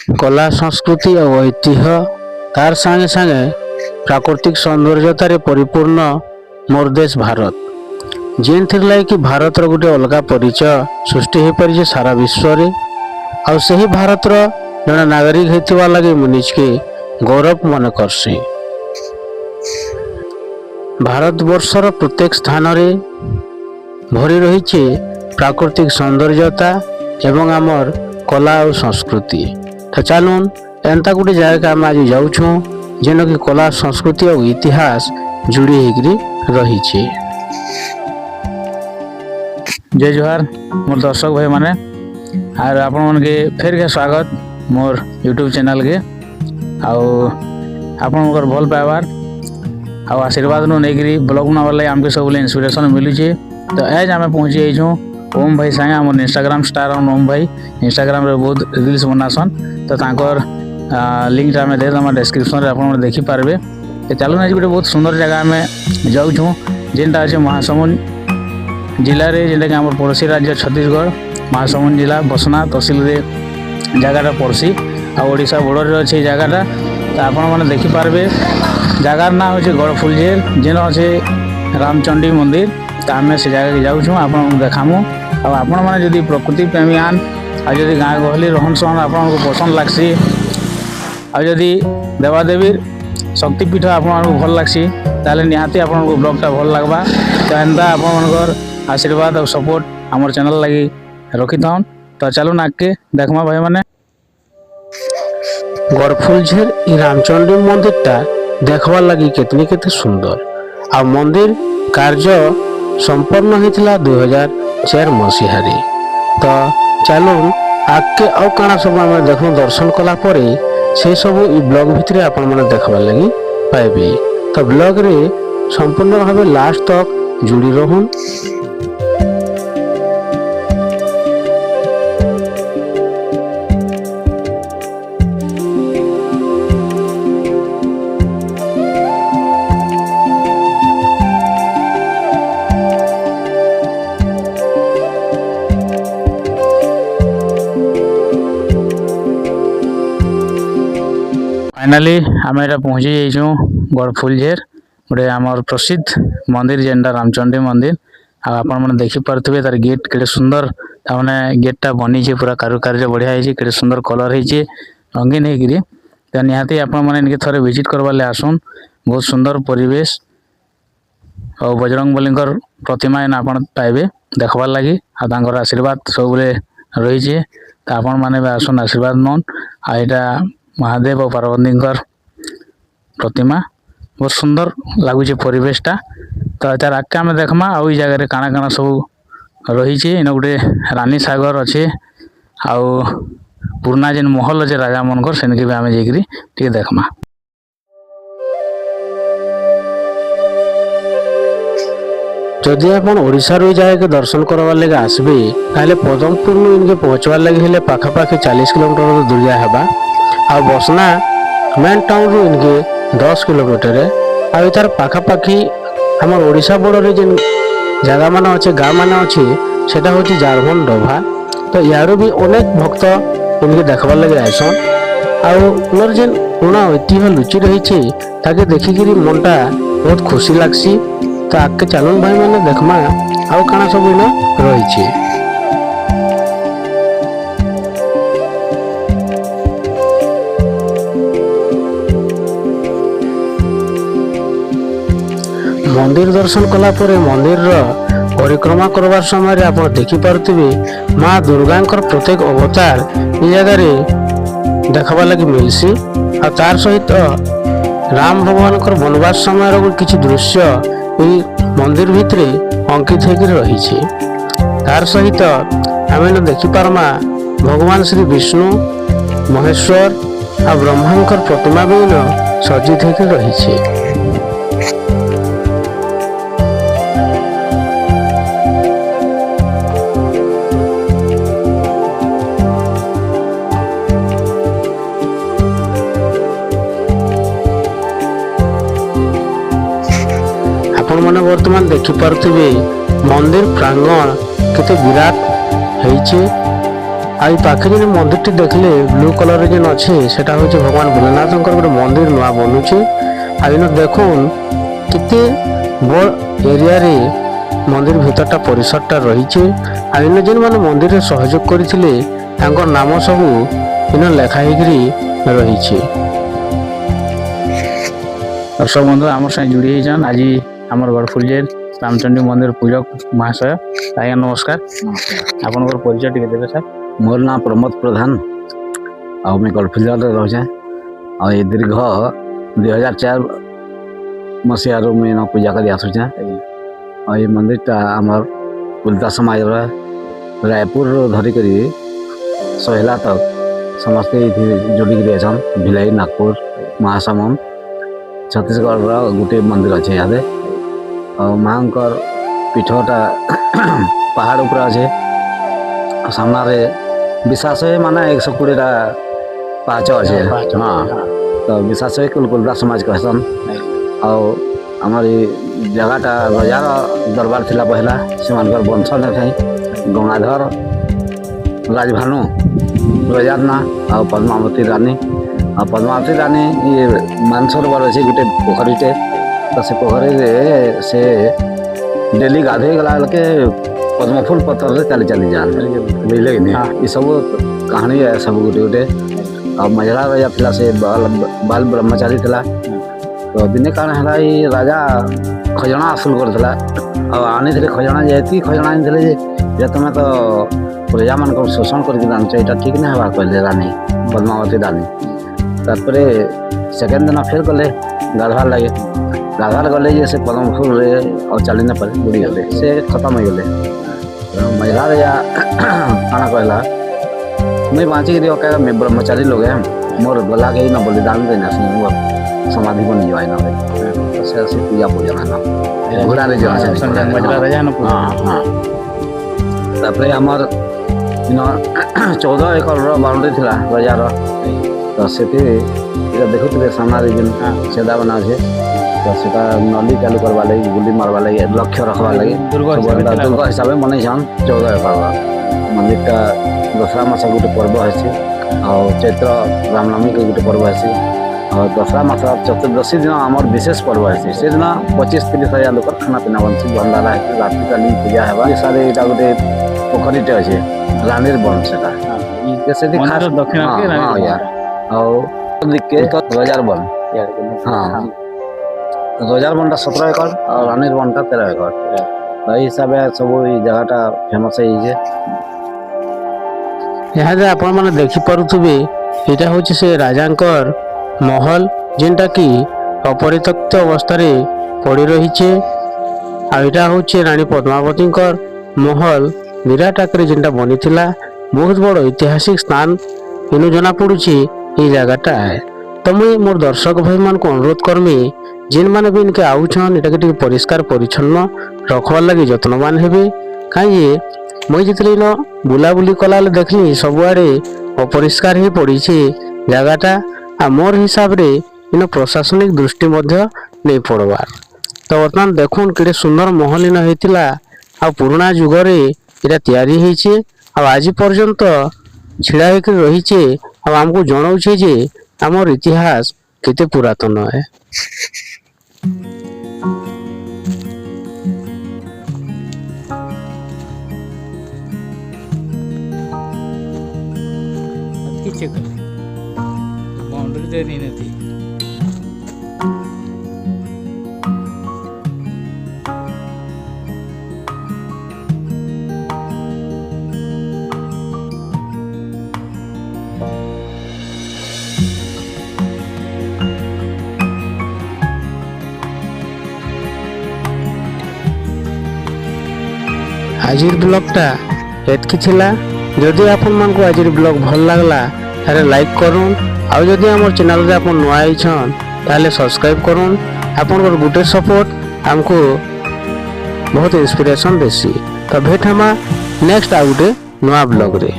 कला संस्कृति और ऐतिह्य तार संगे संगे प्राकृतिक सौंदर्यतार परिपूर्ण मोर देश भारत जेन थिर लाग कि भारत गोटे अलग परिचय सृष्टि हो पारि सारा विश्व और सही भारत जड़े नागरिक होता लगे मु निजके गौरव मन करसी। भारत वर्षर प्रत्येक स्थान रे भरी रही प्राकृतिक सौंदर्यता एवं आमर कला और संस्कृति। तो चलून एंता गोटे जगह आम आज जाऊँ जेन कि कला संस्कृति और इतिहास जोड़ी होकर रही। जय जोहार मोर दर्शक भाई माने आर आपण मन के फिर के स्वागत मोर यूट्यूब चैनल के आपण मगर भल पाइबार आशीर्वाद नु नहीं ब्लॉग बनावा लगे आमके सब इंस्पिरेशन मिलू। तो एज आम पहुँची जाइछूँ ओम भाई संगे आम इंस्टाग्राम स्टार ओम भाई इंस्टाग्राम रे बहुत रील्स बनासन। तो तांकर लिंक आम देदेमा डिस्क्रिप्शन आप देखिपारे। तो चलो आज गोटे बहुत सुंदर जगह आम जाऊँ जेनटा अच्छे महासमुंद जिले में जेनटा कि आम पड़ोसी राज्य छत्तीसगढ़ महासमुंद जिला बसना तहसिल रे जगह पड़सी आड़शा बॉर्डर रे अच्छे जगहटा। तो आपण मैंने देखिपारे जगार ना हूँ गड़फुलझेर जेन अच्छे रामचंडी मंदिर। तो आम से जगह के जाऊँ आप देखामु आपण मैंने जदि प्रकृति प्रेमी आन आदि गाँ गहली रहन सहन आपको पसंद लगसी आदि देवादेवी शक्तिपीठ आपको भल लगसी ताले निहाती आपको ब्लॉगटा भल लगवा। तो एंता आपनकर आशीर्वाद और सपोर्ट आमर चैनल लगी रखी था। तो चलो नाके देखमा भाई मैंने गड़फुलझेर ई रामचंडी मंदिरटा देखवा लगी केतनी केते सुंदर आ मंदिर कार्य संपन्न होता 2004 मसीह। तो चलो आगे आउ काना सब आम देख दर्शन कला परे से सब ई ब्लॉग भितर आपण मैंने देखवा लगी पाइबे। तो ब्लॉग रे संपूर्ण भाव लास्ट तक जुड़ी रहूं। फाइनाली आम यहाँ पहुँची जाइछूँ गड़फुलझेर गोटे आमर प्रसिद्ध मंदिर जेनटा रामचंडी मंदिर। आपण मैंने देखिपे तार गेट के सुंदर ताने गेटा बनी पूरा कारुकार्य बढ़िया है के सुंदर कलर है रंगीन होकर। तो निहाती आपने थे विजिट करवा ले आसुन बहुत सुंदर परिवेश और बजरंग बली प्रतिमा आप पाइबे देखवार लगी आशीर्वाद सब रही। तो आपण मैंने आसुन आशीर्वाद नौन आईटा महादेव और पार्वती प्रतिमा बहुत सुंदर लगुच परिवेशटा। तो तार आगे आम देखमा आ जगह काना काना सब रही इन गोटे रानी सागर अच्छे आउ पुराना जेन महल अच्छे राजा मनकर सेनके भी आम जाकि देखमा। जदि आप ओडिशा के दर्शन करवार लगे आसबे ताले पदमपुर इनके पहुँचवार लगे पाखापाखि 40 किलोमीटर दूरिया है आ बसना मेन टाउन रू इनके 10 किलोमीटर आ तार पाखापाखि आम ओडिशा बॉर्डर जेन जगह मान अच्छे गाँ मान अच्छे सेटा हूँ झारखंड डोभा। तो यार भी अनेक भक्त इनके देखबार लगे आसन आर जेन पुराना ऐतिह्य लुचि रही ताके देखिक मनटा बहुत खुशी लगसी। तो आगे चलन भाई मैंने देखमा आउ काना सब इन रही। मंदिर दर्शन कला परे मंदिर परिक्रमा करवार समय आप देखिपे माँ दुर्गा प्रत्येक अवतार ये जगह देखा लगी मिलसी और तार सहित राम भगवान बनवास समय किसी दृश्य मंदिर भितर अंकित होकर रही। तार सहित आम देखिपारमा भगवान श्री विष्णु महेश्वर और ब्रह्मा प्रतिमा भी सज्जित होकर रही। मैंने वर्तमान देखिपे मंदिर प्रांगण केते विराट होइछे आई पाखे जो मंदिर टी देखले ब्लू कलर जेन अच्छे सेटा हूँ भगवान भोलेनाथ गोटे मंदिर नुआ बनुचे आइन देखुन केते बड़ एरिया रे मंदिर भीतरटा परिसरटा रही आइन जेन माने मंदिर रे सहयोग करथिले तांकर नाम सब इन लेखा होकरी रही। दर्शक बंधु आम साथ जोड़ी होन आज आम गड़फुल जेल रामचंडी मंदिर पूजक महाशय आज्ञा नमस्कार आपन परिचय टी देवे सर। मोर नाम प्रमोद प्रधान आ मैं गड़फुल रोचे आ दीर्घ 2004 मसीह मैं पूजा कर आसुचे आ ये मंदिरटा आमर कुलता समाज रायपुर धरिक सहेला तक समस्ते जोड़िक अछन भिलाई नागपुर महासमुंद छत्तीसगढ़ गोटे मंदिर अच्छे यहाँ माँकर पीठटा पहाड़ उपर अच्छे सामने विश्वास माने 120टा पाहाच अच्छे हाँ तो विश्वास कुलकुलता समाज कहसन आमर जगहटा रजार दरबार थिला पहला से वंश ने थे गंगाधर राजभानु रजार ना आ पद्मावती रानी आ पद्मावती रानी ये मानसरोवर अच्छे गोटे पोखरीटे तो से पोखरी से डेली गाधे गला के पद्मफूल पत्थर से चली चली जान बुझे कि नहीं ये सब कहानी है सब गोटे गोटे और मझरा राजा थिला से बाल ब्रह्मचारी थिला तो दिने कारण है राजा खजना आसूल करथिला और आनी थे खजना जेती खजना आनी जे तुम तो प्रजा मान शोषण कर यहाँ ठीक नहीं हवा कहले रानी पद्मावती रानी तापर सेकेंड दिन फिर गले गाधवार लगे गाधवार गले जे से पद्म फूल रे और चली न पारे बुड़ी गले से खत्म हो गले महिला या खाना कहला मैं बाँची कर मैं ब्रह्मचारी लोग हैं मोर गला के ना बलिदान देना समाधि बन जाए ना से पूजा पूजा ना घोड़ा रे हाँ हाँ तापर आमर 14 एकड़ बाउंड्री थिला रजार तो से देखुते सामने जेन सेदा बना है तो सेटा नली चालू करवा लगी गुली मारवा लगी लक्ष्य रखवा लगी दुर्गा हिसाब से मन 14 एकड़ मंदिरटा दसरा मास गोटे पर्व है और चैत्र रामनवमी के गोटे पर्व है और दसरा मास चतुर्दशी दिन आमर विशेष पर्व है से दिन 25-30 हजार लोक खाना पीना बनसी भंडारा है रात काली पूजा है सारे यहाँ गोटे पोखरीटे अच्छे रानीर बन से दक्षिण रजार बन हाँ रजार बनटा 17 एकड़ और रानीर बनटा 13 एकड़ हिसाब से सब जगहटा फेमस है यहाँ जे आपण माने देखि पारुथबे एटा होछि से राजांकर महल जेनटा कि अपरित्यक्त अवस्था रे पड़ी रहिछे आ एटा होछि रानी पद्मावतींकर महल विराट आकार जेनटा बनीथिला बहुत बड़ ऐतिहासिक स्थान इनु जना पड़ुछि ये जगहटा है तो मुई मोर दर्शक भाई मान को अनुरोध करमी जिन माने भी इनके आउछन एटा के परिष्कार परिच्छन्न रखवार लगी यत्नवान हेबे कहीं मुई जितले न बुलाबुली कला देखली सबुआड़े अपरिष्कार ही पड़ी जगहटा आ मोर हिसाब रे इन प्रशासनिक दृष्टि मध्य नहीं पड़वार तो बर्तमान देखुन केड़े सुंदर महल इन होइतिला आ पुराना युग रे इरा तैयारी होइछे आ आज पर्यंत छिड़ा होकर रहीचे आ हमको जणाउछे जे हमर इतिहास केते पुरातन है। बाउंड्री दे दी नहीं थी आजिर ब्लॉगटा एतकी थिला जदि आपन मान को आजिर ब्लॉग भल लागला तारे लाइक करूँ आउ जदि हमर चैनल रे आपन नुआ आइछन ताले सब्सक्राइब करूँ आपन गुटे सपोर्ट हमको बहुत इंस्पिरेशन देसी तो भेट हमा नेक्स्ट आ गुटे नुआ ब्लॉग रे।